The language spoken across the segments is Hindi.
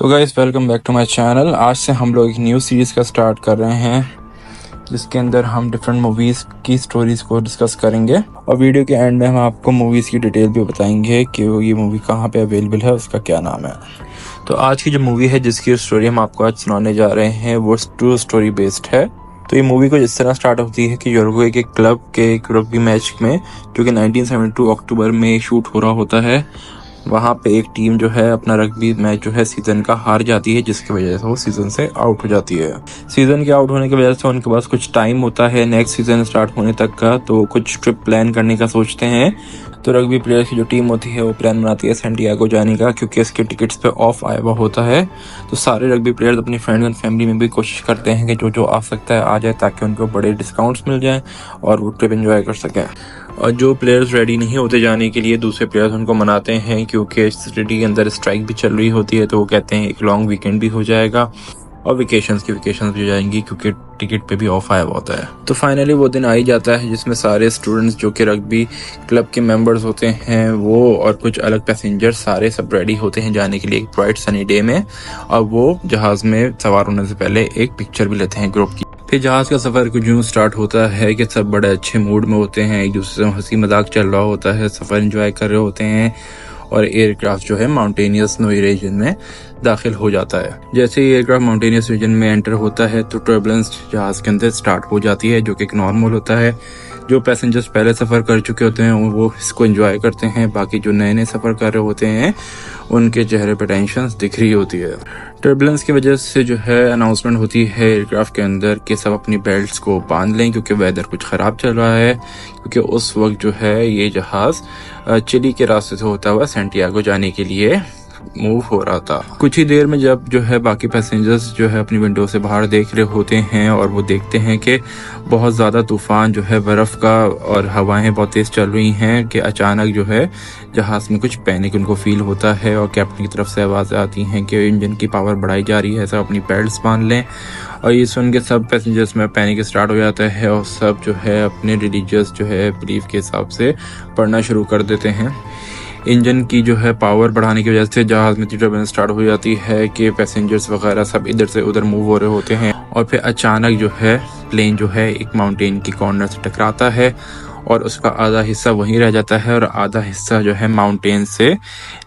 तो guys welcome back to my channel. आज से हम लोग एक न्यू सीरीज़ का स्टार्ट कर रहे हैं जिसके अंदर हम डिफरेंट मूवीज़ की स्टोरीज़ को डिस्कस करेंगे और वीडियो के एंड में हम आपको मूवीज़ की डिटेल भी बताएंगे कि ये मूवी कहाँ पे अवेलेबल है, उसका क्या नाम है। तो आज की जो मूवी है जिसकी स्टोरी हम आपको आज सुनाने जा रहे हैं वो ट्रू स्टोरी बेस्ड है। तो ये मूवी को इस तरह स्टार्ट होती है कि यूरुग्वे के क्लब के एक रग्बी मैच में जो कि 1972 अक्टूबर में शूट हो रहा होता है, वहाँ पे एक टीम जो है अपना रग्बी मैच जो है सीज़न का हार जाती है, जिसकी वजह से वो सीज़न से आउट हो जाती है। सीज़न के आउट होने की वजह से उनके पास कुछ टाइम होता है नेक्स्ट सीज़न स्टार्ट होने तक का, तो कुछ ट्रिप प्लान करने का सोचते हैं। तो रग्बी प्लेयर्स की जो टीम होती है वो प्लान बनाती है सैंटियागो जाने का, क्योंकि इसके टिकट्स पे ऑफ आया हुआ होता है। तो सारे रग्बी प्लेयर्स अपनी फ्रेंड्स एंड फैमिली में भी कोशिश करते हैं कि जो जो आ सकता है आ जाए, ताकि उनको बड़े डिस्काउंट्स मिल जाएं और वो ट्रिप एंजॉय कर सकें। और जो प्लेयर्स रेडी नहीं होते जाने के लिए, दूसरे प्लेयर्स उनको मनाते हैं, क्योंकि सिटी के अंदर स्ट्राइक भी चल रही होती है। तो वो कहते हैं एक लॉन्ग वीकेंड भी हो जाएगा और वेकेशंस भी हो जाएंगी, क्योंकि टिकट पे भी ऑफ आया होता है। तो फाइनली वो दिन आ ही जाता है जिसमें सारे स्टूडेंट्स जो कि रग्बी क्लब के मेंबर्स होते हैं वो और कुछ अलग पैसेंजर सारे सब रेडी होते हैं जाने के लिए एक ब्राइट सनी डे में। और वो जहाज़ में सवार होने से पहले एक पिक्चर भी लेते हैं ग्रुप की। फिर जहाज का सफर कुछ यूं स्टार्ट होता है कि सब बड़े अच्छे मूड में होते हैं, एक दूसरे से हंसी मजाक चल रहा होता है, सफर एंजॉय कर रहे होते हैं और एयरक्राफ्ट जो है माउंटेनियस स्नोई रीजन में दाखिल हो जाता है। जैसे ही एयरक्राफ्ट माउंटेनियस रीजन में एंटर होता है तो टर्बुलेंस जहाज के अंदर स्टार्ट हो जाती है, जो कि एक नॉर्मल होता है। जो पैसेंजर्स पहले सफ़र कर चुके होते हैं वो इसको एंजॉय करते हैं, बाकी जो नए नए सफ़र कर रहे होते हैं उनके चेहरे पे टेंशन दिख रही होती है। टर्बुलेंस की वजह से जो है अनाउंसमेंट होती है एयरक्राफ्ट के अंदर कि सब अपनी बेल्ट्स को बांध लें, क्योंकि वेदर कुछ ख़राब चल रहा है, क्योंकि उस वक्त जो है ये जहाज़ चिली के रास्ते से होता हुआ सैंटियागो जाने के लिए मूव हो रहा था। कुछ ही देर में जब जो है बाकी पैसेंजर्स जो है अपनी विंडो से बाहर देख रहे होते हैं और वो देखते हैं कि बहुत ज़्यादा तूफान जो है बर्फ़ का और हवाएं बहुत तेज़ चल रही हैं, कि अचानक जो है जहाज़ में कुछ पैनिक उनको फील होता है और कैप्टन की तरफ से आवाज़ आती हैं कि इंजन की पावर बढ़ाई जा रही है, सब अपनी बेल्ट्स बांध लें। और ये सुन के सब पैसेंजर्स में पैनिक स्टार्ट हो जाता है और सब जो है अपने रिलीजियस जो है बिलीफ के हिसाब से पढ़ना शुरू कर देते हैं। इंजन की जो है पावर बढ़ाने की वजह से जहाज़ में टर्बुलेंस स्टार्ट हो जाती है कि पैसेंजर्स वगैरह सब इधर से उधर मूव हो रहे होते हैं और फिर अचानक जो है प्लेन जो है एक माउंटेन की कॉर्नर से टकराता है और उसका आधा हिस्सा वहीं रह जाता है और आधा हिस्सा जो है माउंटेन से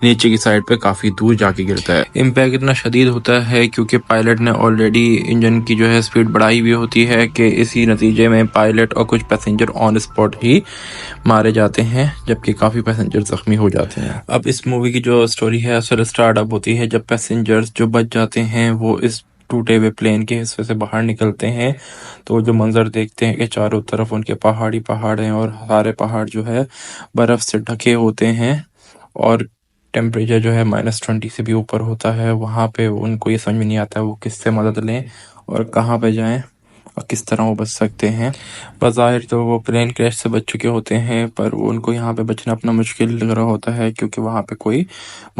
नीचे की साइड पे काफ़ी दूर जाके गिरता है। इम्पैक्ट इतना शदीद होता है क्योंकि पायलट ने ऑलरेडी इंजन की जो है स्पीड बढ़ाई हुई होती है कि इसी नतीजे में पायलट और कुछ पैसेंजर ऑन स्पॉट ही मारे जाते हैं, जबकि काफ़ी पैसेंजर जख्मी हो जाते हैं। अब इस मूवी की जो स्टोरी है असल स्टार्ट अप होती है जब पैसेंजर्स जो बच जाते हैं वो इस टूटे हुए प्लेन के हिस्से से बाहर निकलते हैं, तो जो मंजर देखते हैं कि चारों तरफ उनके पहाड़ी पहाड़ हैं और सारे पहाड़ जो है बर्फ़ से ढके होते हैं और टेम्परेचर जो है -20 से भी ऊपर होता है। वहाँ पे उनको ये समझ में नहीं आता है वो किससे मदद लें और कहाँ पे जाएं और किस तरह वो बच सकते हैं। बज़ाहिर तो वो प्लेन क्रैश से बच चुके होते हैं, पर वो उनको यहाँ पे बचना अपना मुश्किल लग रहा होता है, क्योंकि वहाँ पे कोई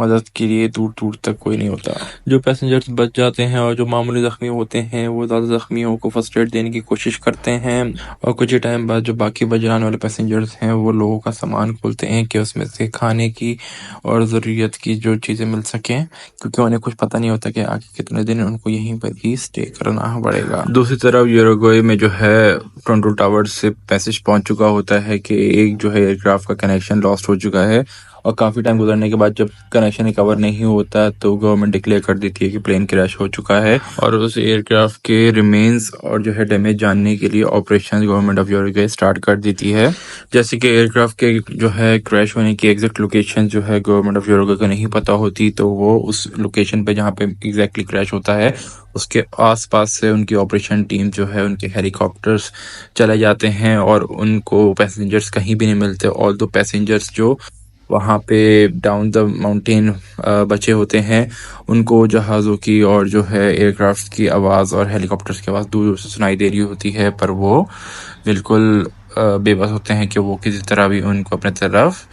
मदद के लिए दूर दूर तक कोई नहीं होता। जो पैसेंजर्स बच जाते हैं और जो मामूली ज़ख्मी होते हैं वो ज़्यादा ज़ख्मियों को फर्स्ट एड देने की कोशिश करते हैं और कुछ ही टाइम बाद जो बाकी बच जाने वाले पैसेंजर्स हैं वो लोगों का सामान खोलते हैं कि उसमें से खाने की और ज़रूरियत की जो चीज़ें मिल सकें, क्योंकि उन्हें कुछ पता नहीं होता कि आगे कितने दिन उनको यहीं पर ही स्टे करना पड़ेगा। दूसरी तरफ यूरुग्वे में जो है टोरंटो टावर से मैसेज पहुंच चुका होता है कि एक जो है एयरक्राफ्ट का कनेक्शन लॉस्ट हो चुका है और काफ़ी टाइम गुजरने के बाद जब कनेक्शन रिकवर नहीं होता तो गवर्नमेंट डिक्लेयर कर देती है कि प्लेन क्रैश हो चुका है और उस एयरक्राफ्ट के रिमेन्स और जो है डैमेज जानने के लिए operation government of Uruguay start कर देती है। जैसे कि एयरक्राफ्ट के जो है क्रैश होने की एग्जैक्ट लोकेशन जो है गवर्नमेंट ऑफ यूरुग्वे को नहीं पता होती, तो वो उस लोकेशन पे जहाँ पे एग्जैक्टली क्रैश होता है उसके आसपास से उनकी ऑपरेशन टीम जो है उनके हेलीकॉप्टर्स चले जाते हैं और उनको पैसेंजर्स कहीं भी नहीं मिलते। और दो पैसेंजर्स जो वहाँ पे डाउन द माउंटेन बचे होते हैं उनको जहाज़ों की और जो है एयरक्राफ्ट की आवाज़ और हेलीकॉप्टर्स की आवाज़ दूर से सुनाई दे रही होती है, पर वो बिल्कुल बेबस होते हैं कि वो किसी तरह भी उनको अपने तरफ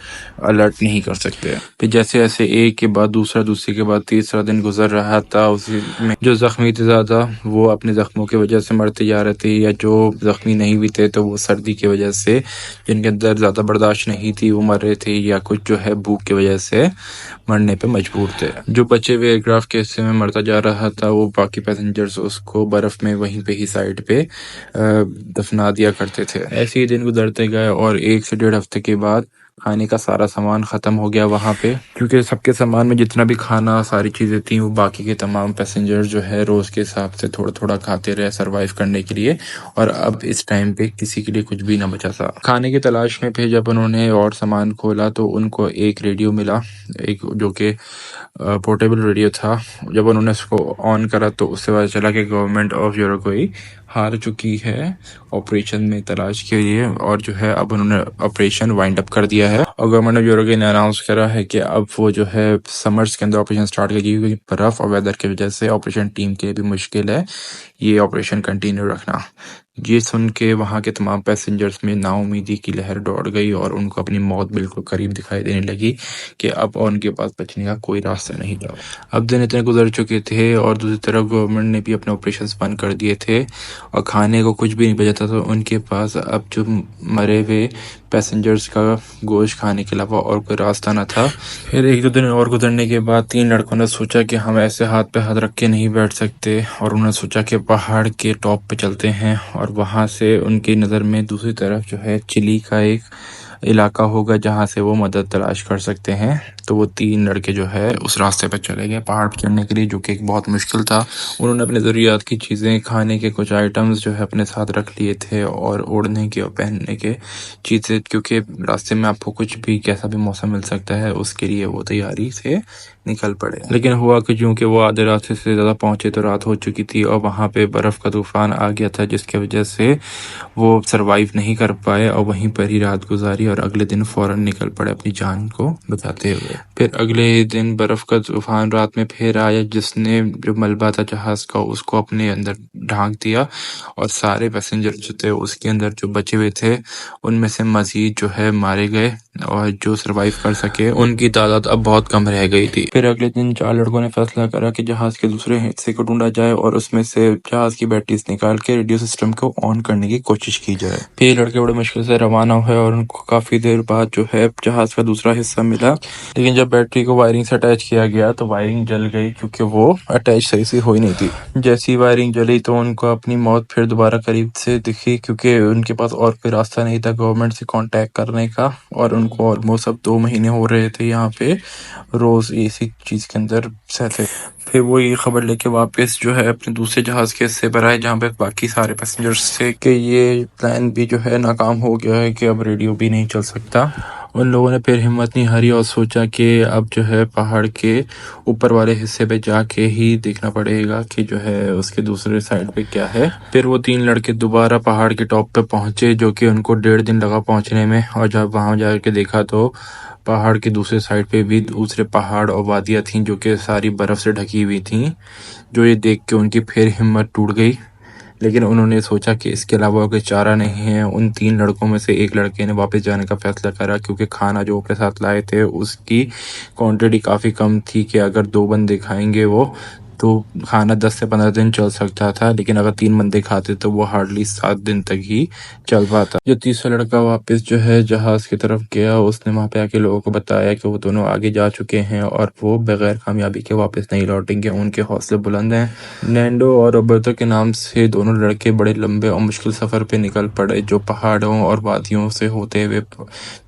अलर्ट नहीं कर सकते। फिर जैसे जैसे एक के बाद दूसरा, दूसरे के बाद तीसरा दिन गुजर रहा था, उसी में जो ज़ख्मी थे ज़्यादा वो अपने ज़ख्मों की वजह से मरते जा रहे थे, या जो ज़ख्मी नहीं भी थे तो वो सर्दी की वजह से, जिनके अंदर ज़्यादा बर्दाश्त नहीं थी, वो मर रहे थे, या कुछ जो है भूख की वजह से मरने पे मजबूर थे। जो बचे हुए एयरक्राफ्ट के हिस्से में मरता जा रहा था, वो बाकी पैसेंजर्स उसको बर्फ में वहीं पे ही साइड पे दफना दिया करते थे। ऐसे ही दिन गुजरते गए और 1 से 1.5 हफ्ते के बाद खाने का सारा सामान ख़त्म हो गया वहाँ पे, क्योंकि सबके सामान में जितना भी खाना सारी चीज़ें थी वो बाकी के तमाम पैसेंजर्स जो है रोज़ के हिसाब से थोड़ा थोड़ा खाते रहे सर्वाइव करने के लिए, और अब इस टाइम पे किसी के लिए कुछ भी ना बचा था। खाने की तलाश में फिर जब उन्होंने और सामान खोला तो उनको एक रेडियो मिला, एक जो कि पोर्टेबल रेडियो था। जब उन्होंने उसको ऑन करा तो उससे पता चला कि गवर्नमेंट ऑफ यूरुग्वे हार चुकी है ऑपरेशन में तलाश के लिए, और जो है अब उन्होंने ऑपरेशन वाइंड अप कर दिया है। और गवर्नमेंट ऑफ यूरुग्वे ने अनाउंस करा है कि अब वो जो है समर्स के अंदर ऑपरेशन स्टार्ट करेगी, क्योंकि बर्फ और वेदर की वजह से ऑपरेशन टीम के लिए भी मुश्किल है ये ऑपरेशन कंटिन्यू रखना। ये सुन के वहाँ के तमाम पैसेंजर्स में नाउमीदी की लहर दौड़ गई और उनको अपनी मौत बिल्कुल करीब दिखाई देने लगी कि अब उनके पास बचने का कोई रास्ता नहीं था। अब दिन इतने गुजर चुके थे और दूसरी तरफ गवर्नमेंट ने भी अपने ऑपरेशंस बंद कर दिए थे और खाने को कुछ भी नहीं बचा था, तो उनके पास अब जो मरे हुए पैसेंजर्स का गोश्त खाने के अलावा और कोई रास्ता न था। फिर 1-2 दिन और गुजरने के बाद 3 लड़कों ने सोचा कि हम ऐसे हाथ पे हाथ रख के नहीं बैठ सकते, और उन्होंने सोचा कि पहाड़ के टॉप पे चलते हैं, और वहाँ से उनकी नज़र में दूसरी तरफ जो है चिली का एक इलाका होगा जहाँ से वो मदद तलाश कर सकते हैं। तो वो 3 लड़के जो है उस रास्ते पर चले गए पहाड़ पर चढ़ने के लिए, जो कि एक बहुत मुश्किल था। उन्होंने अपने ज़रूरियात की चीज़ें, खाने के कुछ आइटम्स जो है अपने साथ रख लिए थे, और ओढ़ने के और पहनने के चीज़ें, क्योंकि रास्ते में आपको कुछ भी कैसा भी मौसम मिल सकता है, उसके लिए वो तैयारी से निकल पड़े। लेकिन हुआ कि क्योंकि वो आधे रास्ते से ज़्यादा पहुंचे तो रात हो चुकी थी और वहाँ पे बर्फ़ का तूफान आ गया था, जिसकी वजह से वो सरवाइव नहीं कर पाए और वहीं पर ही रात गुजारी, और अगले दिन फ़ौरन निकल पड़े अपनी जान को बचाते हुए। फिर अगले ही दिन बर्फ़ का तूफान रात में फिर आया, जिसने जो मलबा था जहाज़ का उसको अपने अंदर ढांक दिया, और सारे पैसेंजर जो थे उसके अंदर जो बचे हुए थे उनमें से मज़ीद जो है मारे गए, और जो सरवाइव कर सके उनकी तादाद अब बहुत कम रह गई थी। फिर अगले दिन 4 लड़कों ने फैसला करा कि जहाज़ के दूसरे हिस्से को ढूंढा जाए और उसमें से जहाज़ की बैटरीज निकाल के रेडियो सिस्टम को ऑन करने की कोशिश की जाए। फिर ये लड़के बड़े मुश्किल से रवाना हुए और उनको काफ़ी देर बाद जो है जहाज़ का दूसरा हिस्सा मिला, लेकिन जब बैटरी को वायरिंग से अटैच किया गया तो वायरिंग जल गई, क्योंकि वो अटैच सही से हो ही नहीं थी। जैसी वायरिंग जली तो उनको अपनी मौत फिर दोबारा करीब से दिखी, क्योंकि उनके पास और कोई रास्ता नहीं था गवर्नमेंट से कांटेक्ट करने का, और उनको ऑलमोस्ट अब 2 महीने हो रहे थे यहाँ पे रोज़ इसी चीज़ के अंदर सहते। फिर वो ये खबर लेके वापस जो है अपने दूसरे जहाज़ के हिस्से पर आए जहाँ पे बाकी सारे पैसेंजर्स थे, कि ये प्लान भी जो है नाकाम हो गया है, कि अब रेडियो भी नहीं चल सकता। उन लोगों ने फिर हिम्मत नहीं हारी और सोचा कि अब जो है पहाड़ के ऊपर वाले हिस्से पे जाके ही देखना पड़ेगा कि जो है उसके दूसरे साइड पे क्या है। फिर वो 3 लड़के दोबारा पहाड़ के टॉप पे पहुंचे, जो कि उनको 1.5 दिन लगा पहुंचने में, और जब वहां जाके देखा तो पहाड़ के दूसरे साइड पे भी दूसरे पहाड़ और वादियाँ थीं, जो कि सारी बर्फ से ढकी हुई थीं। जो ये देख के उनकी फिर हिम्मत टूट गई, लेकिन उन्होंने सोचा कि इसके अलावा कोई चारा नहीं है। उन 3 लड़कों में से एक लड़के ने वापस जाने का फैसला करा, क्योंकि खाना जो अपने साथ लाए थे उसकी क्वांटिटी काफ़ी कम थी, कि अगर 2 बंदे खाएंगे वो तो खाना 10 से 15 दिन चल सकता था, लेकिन अगर 3 बंदे खाते तो वो हार्डली 7 दिन तक ही चल पाता। जो तीसरा लड़का वापस जो है जहाज़ की तरफ गया, उसने वहाँ पे आके लोगों को बताया कि वो दोनों आगे जा चुके हैं और वो बगैर कामयाबी के वापस नहीं लौटेंगे। उनके हौसले बुलंद हैं। नैंडो और रोबर्टो के नाम से दोनों लड़के बड़े लंबे और मुश्किल सफ़र पे निकल पड़े, जो पहाड़ों और वादियों से होते हुए,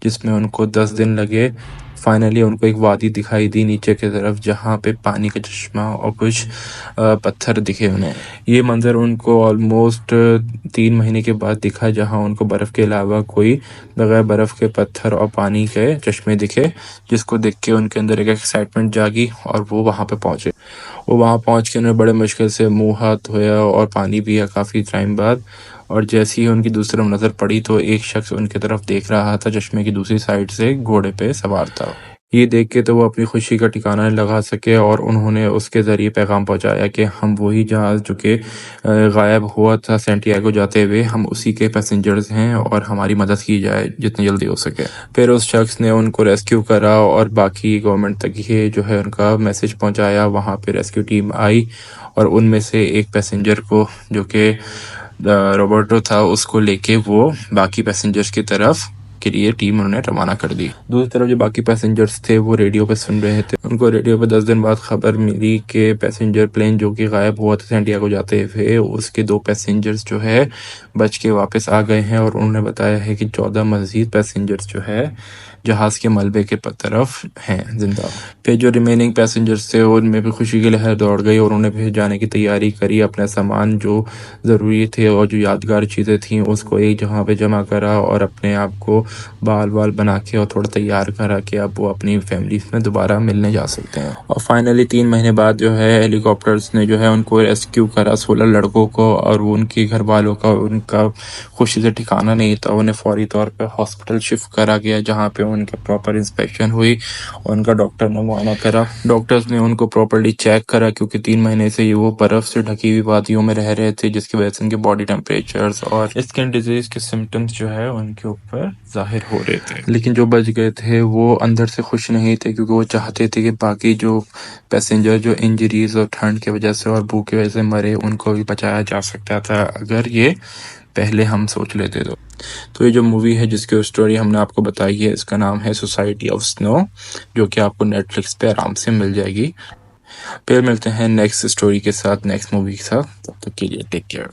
जिसमें उनको 10 दिन लगे। फाइनली उनको एक वादी दिखाई दी नीचे की तरफ, जहाँ पे पानी का चश्मा और कुछ पत्थर दिखे उन्हें। ये मंजर उनको ऑलमोस्ट 3 महीने के बाद दिखा, जहाँ उनको बर्फ़ के अलावा कोई बगैर बर्फ़ के पत्थर और पानी के चश्मे दिखे, जिसको देख के उनके अंदर एक एक्साइटमेंट जागी और वो वहाँ पे पहुँचे। वो वहाँ पहुँच के उन्हें बड़े मुश्किल से मुँह हाथ धोया और पानी पिया काफ़ी टाइम बाद, और जैसे ही उनकी दूसरी तरफ नज़र पड़ी तो एक शख्स उनकी तरफ देख रहा था, चश्मे की दूसरी साइड से घोड़े पे सवार था। ये देख के तो वो अपनी खुशी का ठिकाना नहीं लगा सके और उन्होंने उसके ज़रिए पैगाम पहुंचाया कि हम वही जहाज़ जो कि गायब हुआ था सैंटियागो जाते हुए, हम उसी के पैसेंजर्स हैं और हमारी मदद की जाए जितनी जल्दी हो सके। फिर उस शख्स ने उनको रेस्क्यू करा और बाकी गवर्नमेंट तक ये जो है उनका मैसेज पहुंचाया। वहाँ पे रेस्क्यू टीम आई और उनमें से एक पैसेंजर को जो कि रॉबर्टो था उसको लेके वो बाकी पैसेंजर्स की तरफ के लिए टीम उन्होंने रवाना कर दी। दूसरी तरफ जो बाकी पैसेंजर्स थे वो रेडियो पे सुन रहे थे। उनको रेडियो पे 10 दिन बाद खबर मिली कि पैसेंजर प्लेन जो कि गायब हुआ था सैंटियागो जाते हुए, उसके 2 पैसेंजर्स जो है बच के वापस आ गए हैं और उन्होंने बताया है कि 14 मजीद पैसेंजर्स जो है जहाज के मलबे के तरफ हैं जिंदा। फिर जो रिमेनिंग पैसेंजर्स थे उनमें भी खुशी की लहर दौड़ गई और उन्होंने फिर जाने की तैयारी करी। अपना सामान जो ज़रूरी थे और जो यादगार चीज़ें थी उसको एक जगह पे जमा करा और अपने आप को बाल बना के और थोड़ा तैयार करा कि अब वो अपनी फैमिली में दोबारा मिलने जा सकते हैं। और फाइनली 3 महीने बाद जो है हेलीकॉप्टर्स ने जो है उनको रेस्क्यू करा, 16 लड़कों को, और उनके घर वालों का उनका खुशी से ठिकाना नहीं था। उन्हें फौरी तौर पर हॉस्पिटल शिफ्ट करा गया जहाँ पे उनका प्रॉपर इंस्पेक्शन हुई और उनका डॉक्टर ने मुआयना करा। डॉक्टर्स ने उनको प्रॉपर्ली चेक करा क्योंकि 3 महीने से वो बर्फ से ढकी हुई वादियों में रह रहे थे जिसकी वजह से उनके बॉडी टेम्परेचर्स और स्किन डिजीज के सिम्टम्स जो है उनके ऊपर जाहिर हो रहे थे। लेकिन जो बच गए थे वो अंदर से खुश नहीं थे क्योंकि वो चाहते थे कि बाकी जो पैसेंजर जो इंजरीज और ठंड की वजह से और भूख की वजह से मरे उनको भी बचाया जा सकता था अगर ये पहले हम सोच लेते तो ये जो मूवी है जिसकी स्टोरी हमने आपको बताई है इसका नाम है सोसाइटी ऑफ स्नो, जो कि आपको नेटफ्लिक्स पे आराम से मिल जाएगी। फिर मिलते हैं नेक्स्ट स्टोरी के साथ, नेक्स्ट मूवी के साथ। तब तक के लिए टेक केयर।